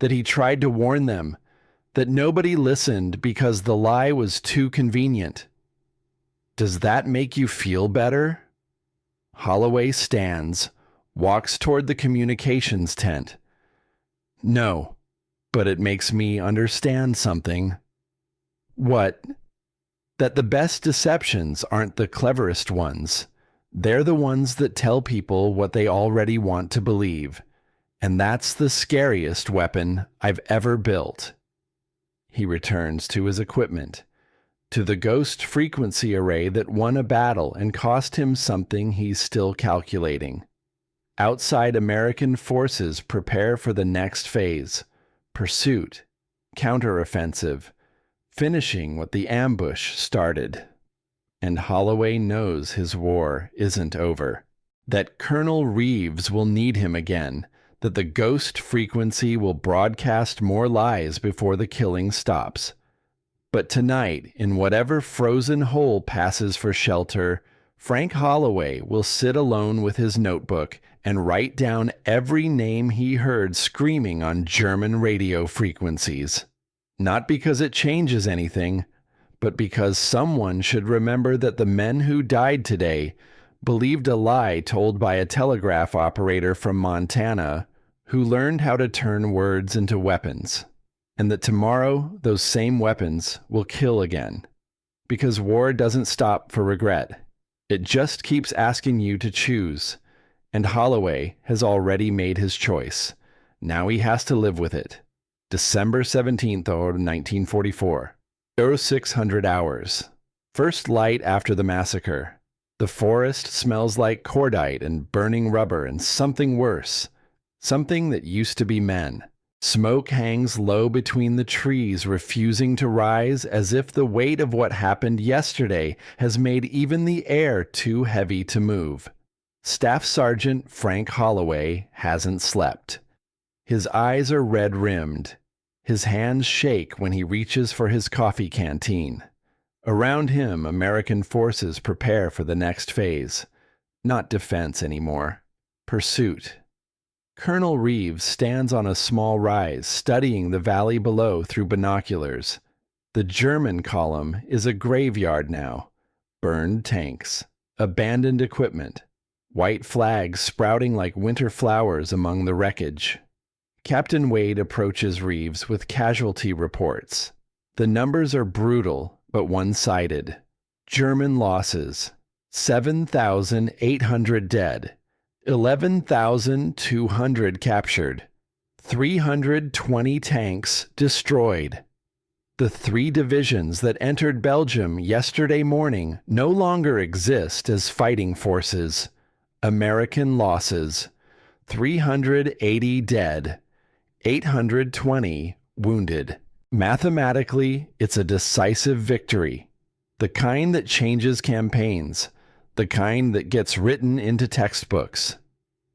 that he tried to warn them, that nobody listened because the lie was too convenient. Does that make you feel better? Holloway stands, walks toward the communications tent. No, but it makes me understand something. What? That the best deceptions aren't the cleverest ones. They're the ones that tell people what they already want to believe. And that's the scariest weapon I've ever built. He returns to his equipment, to the ghost frequency array that won a battle and cost him something he's still calculating. Outside American forces prepare for the next phase, pursuit, counteroffensive, finishing what the ambush started. And Holloway knows his war isn't over, that Colonel Reeves will need him again, that the ghost frequency will broadcast more lies before the killing stops. But tonight, in whatever frozen hole passes for shelter, Frank Holloway will sit alone with his notebook and write down every name he heard screaming on German radio frequencies. Not because it changes anything, but because someone should remember that the men who died today believed a lie told by a telegraph operator from Montana who learned how to turn words into weapons, and that tomorrow those same weapons will kill again. Because war doesn't stop for regret. It just keeps asking you to choose, and Holloway has already made his choice. Now he has to live with it. December 17th, 1944. 0600 hours. First light after the massacre. The forest smells like cordite and burning rubber and something worse. Something that used to be men. Smoke hangs low between the trees, refusing to rise, as if the weight of what happened yesterday has made even the air too heavy to move. Staff Sergeant Frank Holloway hasn't slept. His eyes are red-rimmed. His hands shake when he reaches for his coffee canteen. Around him, American forces prepare for the next phase. Not defense anymore. Pursuit. Colonel Reeves stands on a small rise, studying the valley below through binoculars. The German column is a graveyard now. Burned tanks. Abandoned equipment. White flags sprouting like winter flowers among the wreckage. Captain Wade approaches Reeves with casualty reports. The numbers are brutal, but one-sided. German losses: 7,800 dead, 11,200 captured, 320 tanks destroyed. The 3 divisions that entered Belgium yesterday morning no longer exist as fighting forces. American losses: 380 dead, 820 wounded. Mathematically, it's a decisive victory. The kind that changes campaigns. The kind that gets written into textbooks.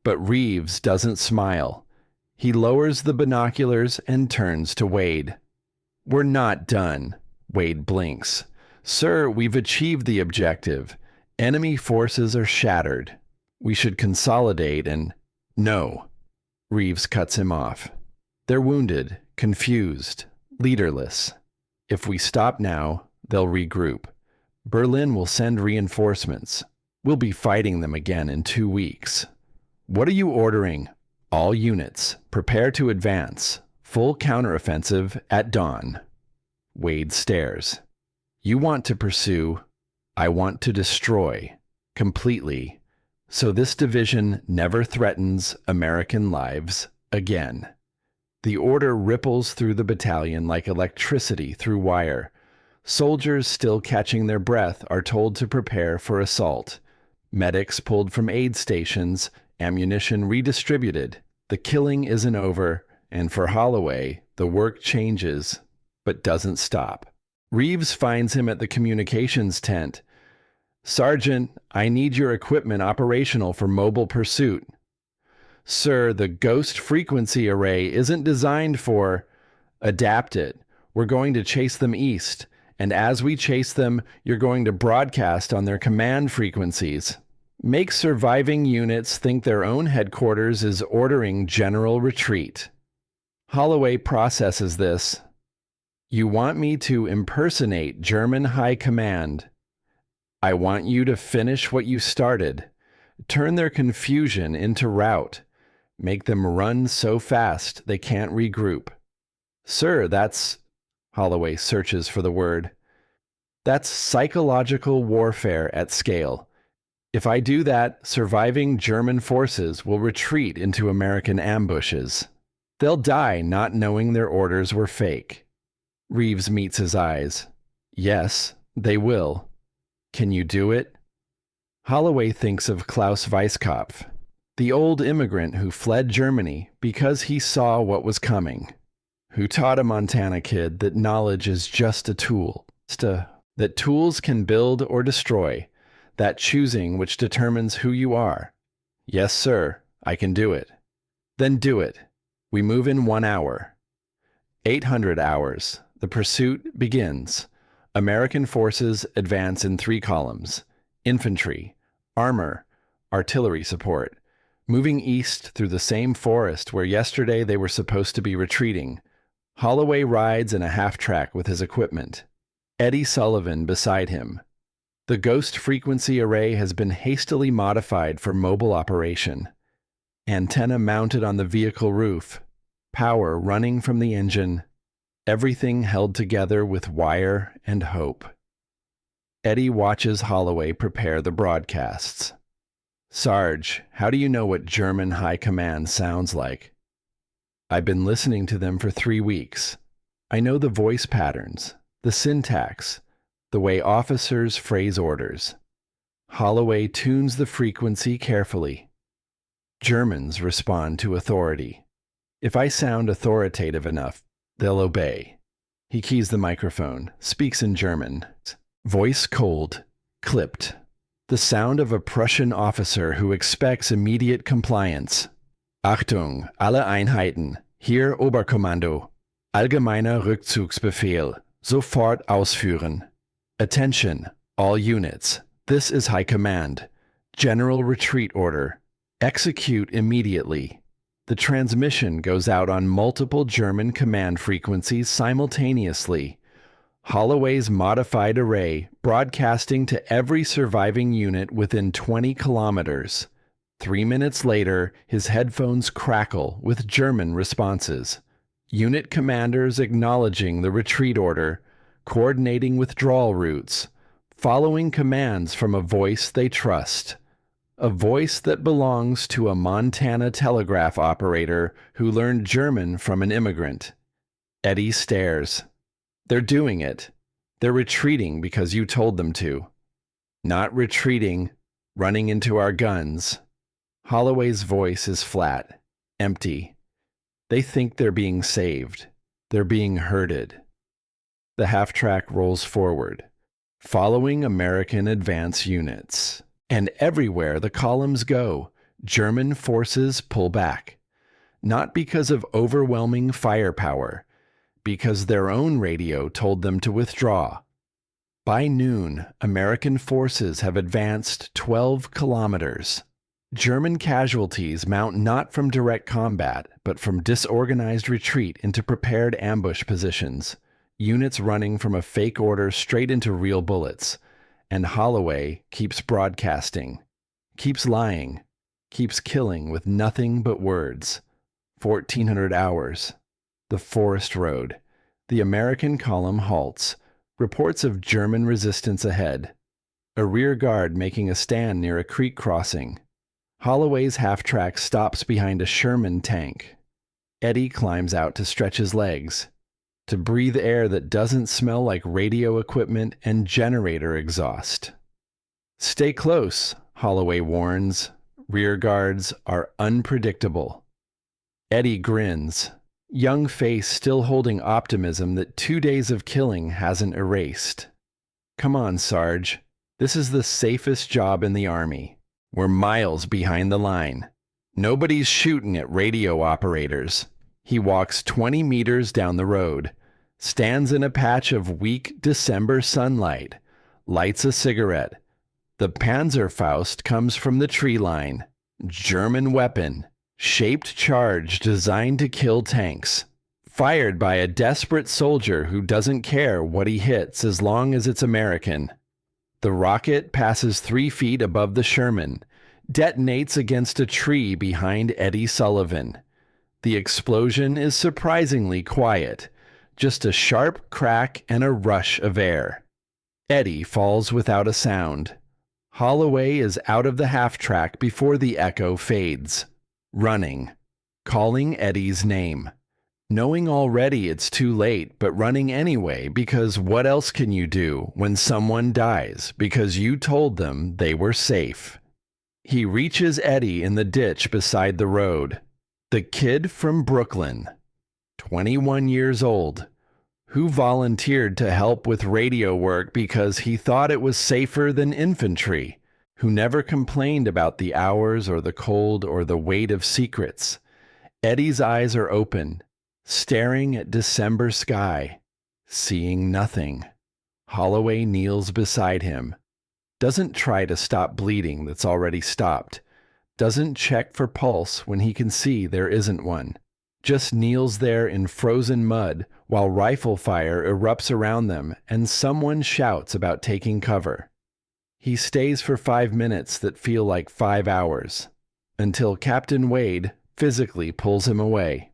But Reeves doesn't smile. He lowers the binoculars and turns to Wade. "We're not done." Wade blinks. "Sir, we've achieved the objective. Enemy forces are shattered. We should consolidate and—" "No." Reeves cuts him off. "They're wounded, confused, leaderless. If we stop now, they'll regroup. Berlin will send reinforcements. We'll be fighting them again in 2 weeks. What are you ordering? All units, prepare to advance. Full counteroffensive at dawn." Wade stares. "You want to pursue. I want to destroy. Completely. So this division never threatens American lives again." The order ripples through the battalion like electricity through wire. Soldiers still catching their breath are told to prepare for assault. Medics pulled from aid stations, ammunition redistributed. The killing isn't over, and for Holloway, the work changes, but doesn't stop. Reeves finds him at the communications tent. "Sergeant, I need your equipment operational for mobile pursuit." "Sir, the ghost frequency array isn't designed for—" "Adapt it. We're going to chase them east, and as we chase them, you're going to broadcast on their command frequencies. Make surviving units think their own headquarters is ordering general retreat." Holloway processes this. "You want me to impersonate German high command. I want you to finish what you started. Turn their confusion into rout. Make them run so fast they can't regroup." "Sir, that's—" Holloway searches for the word. "That's psychological warfare at scale. If I do that, surviving German forces will retreat into American ambushes. They'll die not knowing their orders were fake." Reeves meets his eyes. "Yes, they will. Can you do it?" Holloway thinks of Klaus Weisskopf, the old immigrant who fled Germany because he saw what was coming, who taught a Montana kid that knowledge is just a tool, that tools can build or destroy, that choosing which determines who you are. "Yes, sir, I can do it." "Then do it. We move in 1 hour." 800 hours. The pursuit begins. American forces advance in 3 columns. Infantry, armor, artillery support, moving east through the same forest where yesterday they were supposed to be retreating. Holloway rides in a half-track with his equipment. Eddie Sullivan beside him. The ghost frequency array has been hastily modified for mobile operation. Antenna mounted on the vehicle roof. Power running from the engine. Everything held together with wire and hope. Eddie watches Holloway prepare the broadcasts. "Sarge, how do you know what German high command sounds like?" "I've been listening to them for 3 weeks. I know the voice patterns, the syntax, the way officers phrase orders." Holloway tunes the frequency carefully. Germans respond to authority. If I sound authoritative enough, they'll obey. He keys the microphone, speaks in German. Voice cold, clipped. The sound of a Prussian officer who expects immediate compliance. "Achtung, alle Einheiten. Hier Oberkommando. Allgemeiner Rückzugsbefehl. Sofort ausführen. Attention, all units. This is High Command. General retreat order. Execute immediately." The transmission goes out on multiple German command frequencies simultaneously. Holloway's modified array broadcasting to every surviving unit within 20 kilometers. 3 minutes later, his headphones crackle with German responses. Unit commanders acknowledging the retreat order, coordinating withdrawal routes, following commands from a voice they trust. A voice that belongs to a Montana telegraph operator who learned German from an immigrant. Eddie stares. "They're doing it. They're retreating because you told them to. Not retreating, running into our guns." Holloway's voice is flat, empty. They think they're being saved. They're being herded. The half-track rolls forward, following American advance units. And everywhere the columns go, German forces pull back. Not because of overwhelming firepower, because their own radio told them to withdraw. By noon, American forces have advanced 12 kilometers. German casualties mount not from direct combat, but from disorganized retreat into prepared ambush positions, units running from a fake order straight into real bullets. And Holloway keeps broadcasting, keeps lying, keeps killing with nothing but words. 1400 hours. The forest road. The American column halts. Reports of German resistance ahead. A rear guard making a stand near a creek crossing. Holloway's half-track stops behind a Sherman tank. Eddie climbs out to stretch his legs, to breathe air that doesn't smell like radio equipment and generator exhaust. Stay close, Holloway warns. Rear guards are unpredictable. Eddie grins, young face still holding optimism that 2 days of killing hasn't erased. Come on, Sarge. This is the safest job in the Army. We're miles behind the line. Nobody's shooting at radio operators. He walks 20 meters down the road, stands in a patch of weak December sunlight, lights a cigarette. The Panzerfaust comes from the tree line. German weapon. Shaped charge designed to kill tanks. Fired by a desperate soldier who doesn't care what he hits as long as it's American. The rocket passes 3 feet above the Sherman, detonates against a tree behind Eddie Sullivan. The explosion is surprisingly quiet, just a sharp crack and a rush of air. Eddie falls without a sound. Holloway is out of the half-track before the echo fades. Running, calling Eddie's name. Knowing already it's too late, but running anyway because what else can you do when someone dies because you told them they were safe? He reaches Eddie in the ditch beside the road. The kid from Brooklyn, 21 years old, who volunteered to help with radio work because he thought it was safer than infantry, who never complained about the hours or the cold or the weight of secrets. Eddie's eyes are open, staring at December sky, seeing nothing. Holloway kneels beside him, doesn't try to stop bleeding that's already stopped, doesn't check for pulse when he can see there isn't one, just kneels there in frozen mud while rifle fire erupts around them and someone shouts about taking cover. He stays for 5 minutes that feel like 5 hours, until Captain Wade physically pulls him away.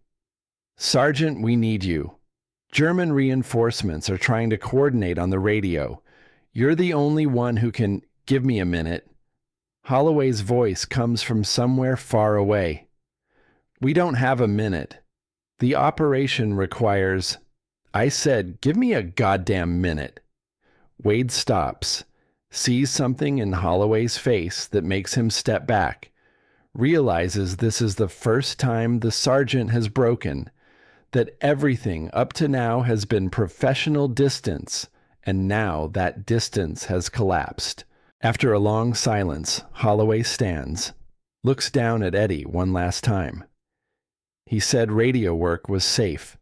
Sergeant, we need you. German reinforcements are trying to coordinate on the radio. You're the only one who can give me a minute. Holloway's voice comes from somewhere far away. We don't have a minute. The operation requires... I said, give me a goddamn minute. Wade stops, sees something in Holloway's face that makes him step back, realizes this is the first time the sergeant has broken, that everything up to now has been professional distance, and now that distance has collapsed. After a long silence, Holloway stands, looks down at Eddie one last time. He said radio work was safe.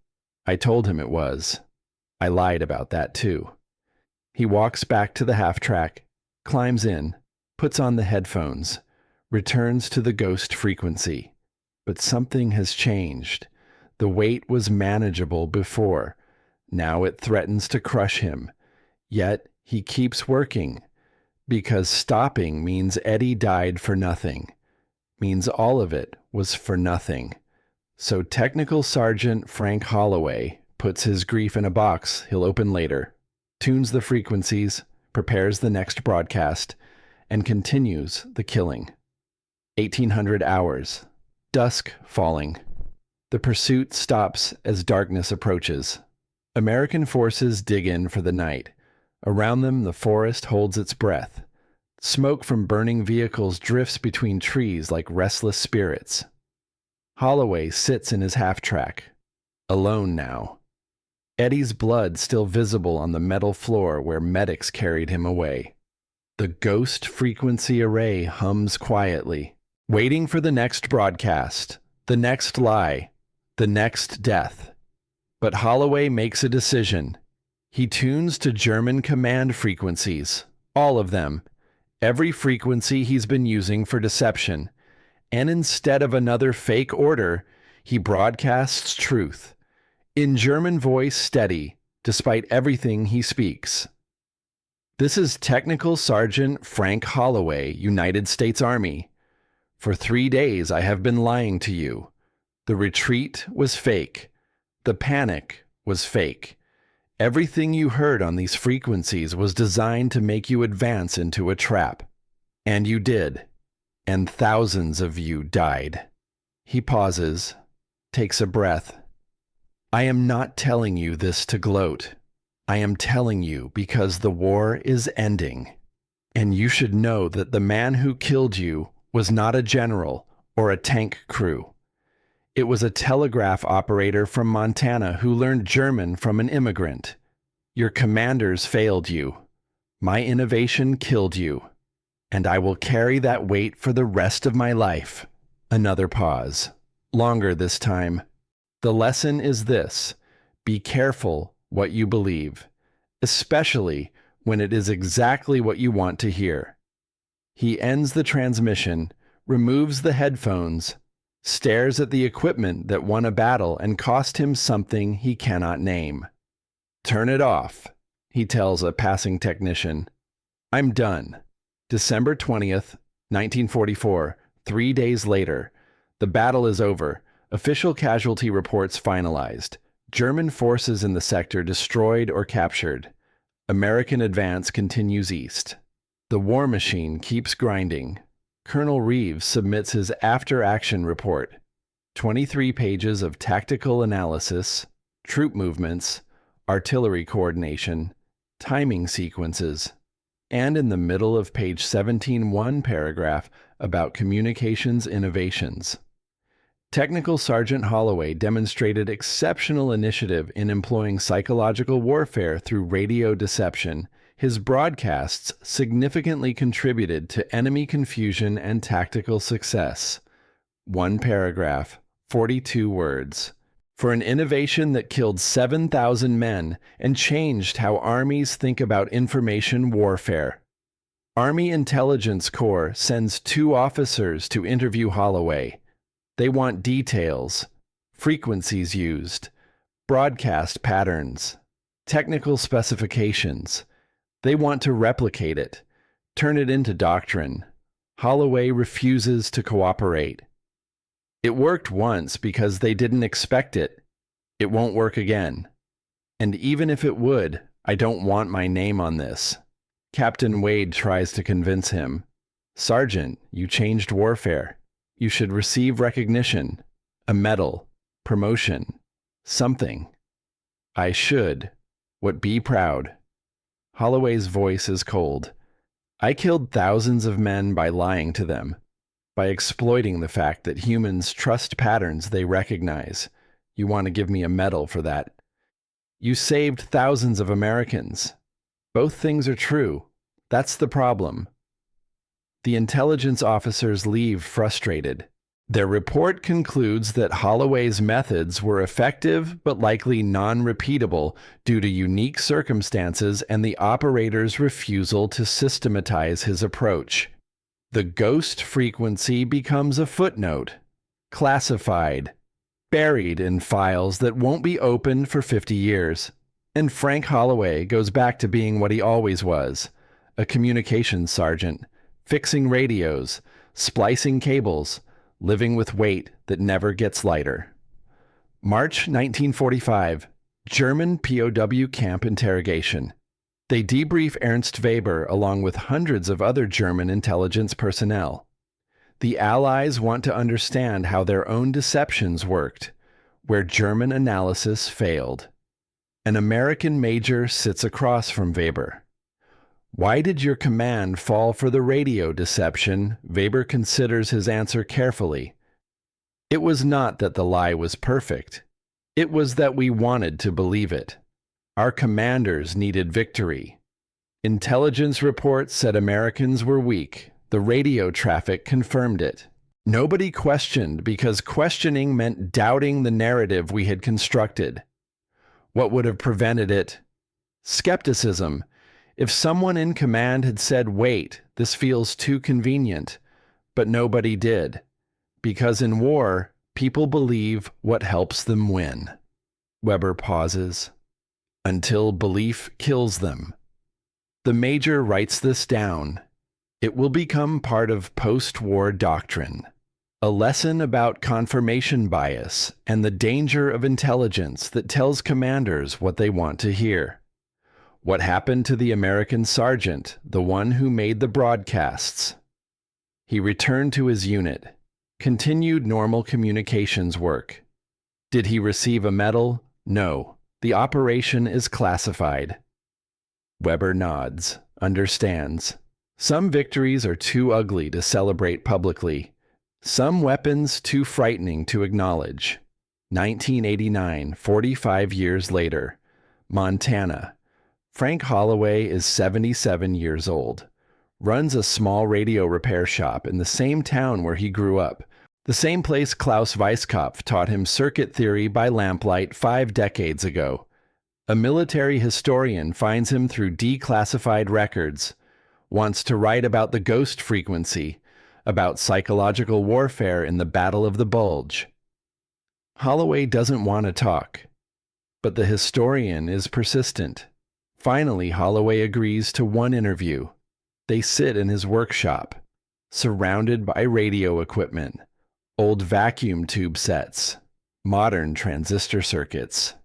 I told him it was. I lied about that too. He walks back to the half-track, climbs in, puts on the headphones, returns to the ghost frequency. But something has changed. The weight was manageable before. Now it threatens to crush him. Yet he keeps working. Because stopping means Eddie died for nothing. Means all of it was for nothing. So Technical Sergeant Frank Holloway puts his grief in a box he'll open later, tunes the frequencies, prepares the next broadcast, and continues the killing. 1800 hours. Dusk falling. The pursuit stops as darkness approaches. American forces dig in for the night. Around them, the forest holds its breath. Smoke from burning vehicles drifts between trees like restless spirits. Holloway sits in his half-track, alone now. Eddie's blood still visible on the metal floor where medics carried him away. The ghost frequency array hums quietly, waiting for the next broadcast, the next lie, the next death. But Holloway makes a decision. He tunes to German command frequencies, all of them, every frequency he's been using for deception, and instead of another fake order, he broadcasts truth, in German voice steady, despite everything he speaks. This is Technical Sergeant Frank Holloway, United States Army. For 3 days I have been lying to you. The retreat was fake. The panic was fake. Everything you heard on these frequencies was designed to make you advance into a trap. And you did. And thousands of you died. He pauses, takes a breath. I am not telling you this to gloat. I am telling you because the war is ending. And you should know that the man who killed you was not a general or a tank crew. It was a telegraph operator from Montana who learned German from an immigrant. Your commanders failed you. My innovation killed you. And I will carry that weight for the rest of my life. Another pause. Longer this time. The lesson is this: be careful what you believe, especially when it is exactly what you want to hear. He ends the transmission, removes the headphones, stares at the equipment that won a battle and cost him something he cannot name. Turn it off, he tells a passing technician. I'm done. December 20th, 1944, 3 days later. The battle is over. Official casualty reports finalized. German forces in the sector destroyed or captured. American advance continues east. The war machine keeps grinding. Colonel Reeves submits his after-action report. 23 pages of tactical analysis, troop movements, artillery coordination, timing sequences, and in the middle of page 17, one paragraph about communications innovations. Technical Sergeant Holloway demonstrated exceptional initiative in employing psychological warfare through radio deception. His broadcasts significantly contributed to enemy confusion and tactical success. One paragraph, 42 words. For an innovation that killed 7,000 men and changed how armies think about information warfare. Army Intelligence Corps sends 2 officers to interview Holloway. They want details, frequencies used, broadcast patterns, technical specifications. They want to replicate it, turn it into doctrine. Holloway refuses to cooperate. It worked once because they didn't expect it. It won't work again. And even if it would, I don't want my name on this. Captain Wade tries to convince him. Sergeant, you changed warfare. You should receive recognition, a medal, promotion, something. I should. What, be proud. Holloway's voice is cold. I killed thousands of men by lying to them, by exploiting the fact that humans trust patterns they recognize. You want to give me a medal for that. You saved thousands of Americans. Both things are true. That's the problem. The intelligence officers leave frustrated. Their report concludes that Holloway's methods were effective but likely non-repeatable due to unique circumstances and the operator's refusal to systematize his approach. The ghost frequency becomes a footnote, classified, buried in files that won't be opened for 50 years. And Frank Holloway goes back to being what he always was, a communications sergeant, fixing radios, splicing cables, living with weight that never gets lighter. March 1945, German POW camp interrogation. They debrief Ernst Weber along with hundreds of other German intelligence personnel. The Allies want to understand how their own deceptions worked, where German analysis failed. An American major sits across from Weber. Why did your command fall for the radio deception? Weber considers his answer carefully. It was not that the lie was perfect. It was that we wanted to believe it. Our commanders needed victory. Intelligence reports said Americans were weak. The radio traffic confirmed it. Nobody questioned because questioning meant doubting the narrative we had constructed. What would have prevented it? Skepticism. If someone in command had said, "Wait, this feels too convenient," but nobody did. Because in war, people believe what helps them win. Weber pauses. Until belief kills them. The Major writes this down. It will become part of post-war doctrine. A lesson about confirmation bias and the danger of intelligence that tells commanders what they want to hear. What happened to the American sergeant, the one who made the broadcasts? He returned to his unit, continued normal communications work. Did he receive a medal? No. The operation is classified. Weber nods, understands. Some victories are too ugly to celebrate publicly. Some weapons too frightening to acknowledge. 1989, 45 years later. Montana. Frank Holloway is 77 years old. Runs a small radio repair shop in the same town where he grew up. The same place Klaus Weisskopf taught him circuit theory by lamplight 5 decades ago. A military historian finds him through declassified records, wants to write about the ghost frequency, about psychological warfare in the Battle of the Bulge. Holloway doesn't want to talk, but the historian is persistent. Finally, Holloway agrees to one interview. They sit in his workshop, surrounded by radio equipment, old vacuum tube sets, modern transistor circuits.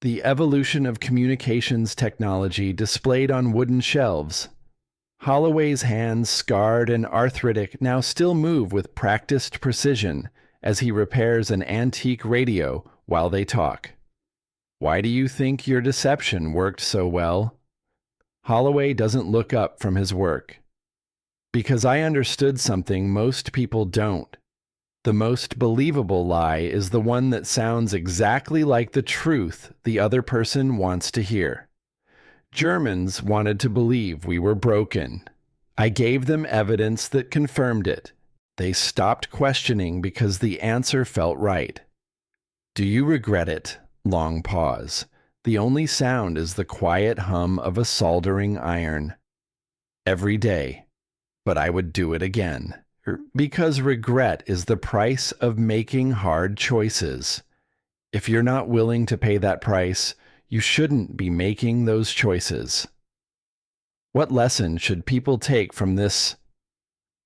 The evolution of communications technology displayed on wooden shelves. Holloway's hands, scarred and arthritic, now still move with practiced precision as he repairs an antique radio while they talk. Why do you think your deception worked so well? Holloway doesn't look up from his work. Because I understood something most people don't. The most believable lie is the one that sounds exactly like the truth the other person wants to hear. Germans wanted to believe we were broken. I gave them evidence that confirmed it. They stopped questioning because the answer felt right. Do you regret it? Long pause. The only sound is the quiet hum of a soldering iron. Every day. But I would do it again. Because regret is the price of making hard choices. If you're not willing to pay that price, you shouldn't be making those choices. What lesson should people take from this?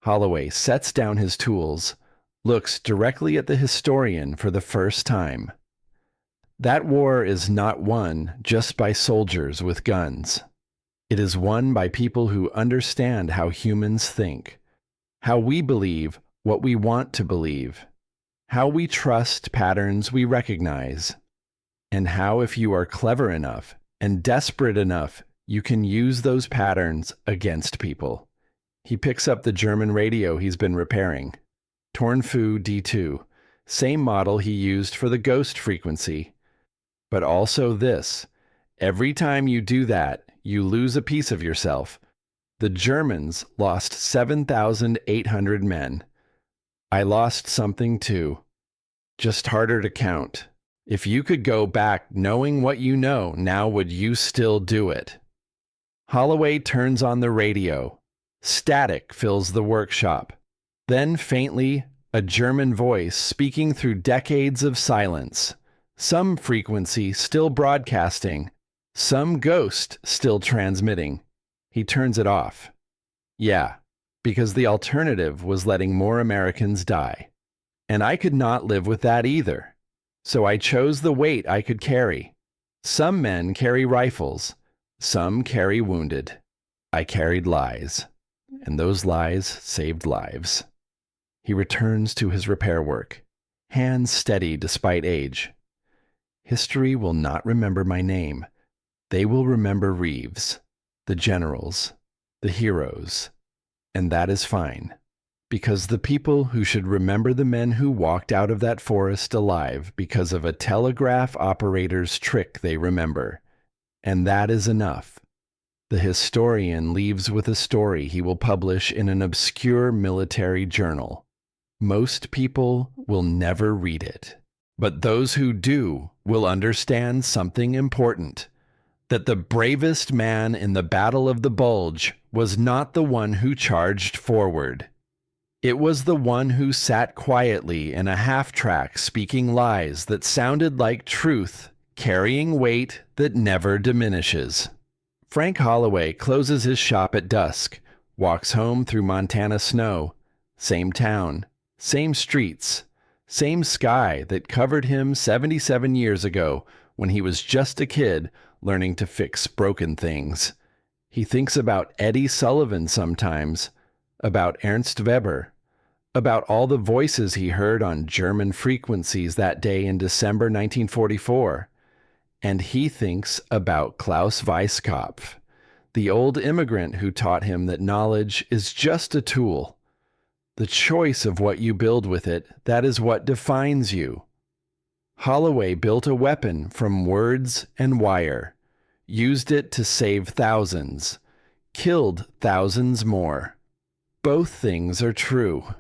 Holloway sets down his tools, looks directly at the historian for the first time. That war is not won just by soldiers with guns. It is won by people who understand how humans think, how we believe what we want to believe, how we trust patterns we recognize, and how, if you are clever enough and desperate enough, you can use those patterns against people. He picks up the German radio he's been repairing. Tornfu D2, same model he used for the ghost frequency. But also this, every time you do that, you lose a piece of yourself. The Germans lost 7,800 men. I lost something too. Just harder to count. If you could go back knowing what you know, now would you still do it? Holloway turns on the radio. Static fills the workshop. Then faintly, a German voice speaking through decades of silence. Some frequency still broadcasting. Some ghost still transmitting. He turns it off. Yeah, because the alternative was letting more Americans die. And I could not live with that either. So I chose the weight I could carry. Some men carry rifles. Some carry wounded. I carried lies. And those lies saved lives. He returns to his repair work, hands steady despite age. History will not remember my name. They will remember Reeves, the generals, the heroes. And that is fine, because the people who should remember the men who walked out of that forest alive because of a telegraph operator's trick they remember. and that is enough. The historian leaves with a story he will publish in an obscure military journal. Most people will never read it, but those who do will understand something important: that the bravest man in the Battle of the Bulge was not the one who charged forward. It was the one who sat quietly in a half-track speaking lies that sounded like truth, carrying weight that never diminishes. Frank Holloway closes his shop at dusk, walks home through Montana snow. Same town, same streets, same sky that covered him 77 years ago when he was just a kid learning to fix broken things. He thinks about Eddie Sullivan sometimes, about Ernst Weber, about all the voices he heard on German frequencies that day in December 1944. And he thinks about Klaus Weisskopf, the old immigrant who taught him that knowledge is just a tool. The choice of what you build with it, that is what defines you. Holloway built a weapon from words and wire, used it to save thousands, killed thousands more. Both things are true,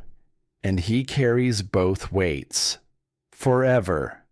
and he carries both weights, forever.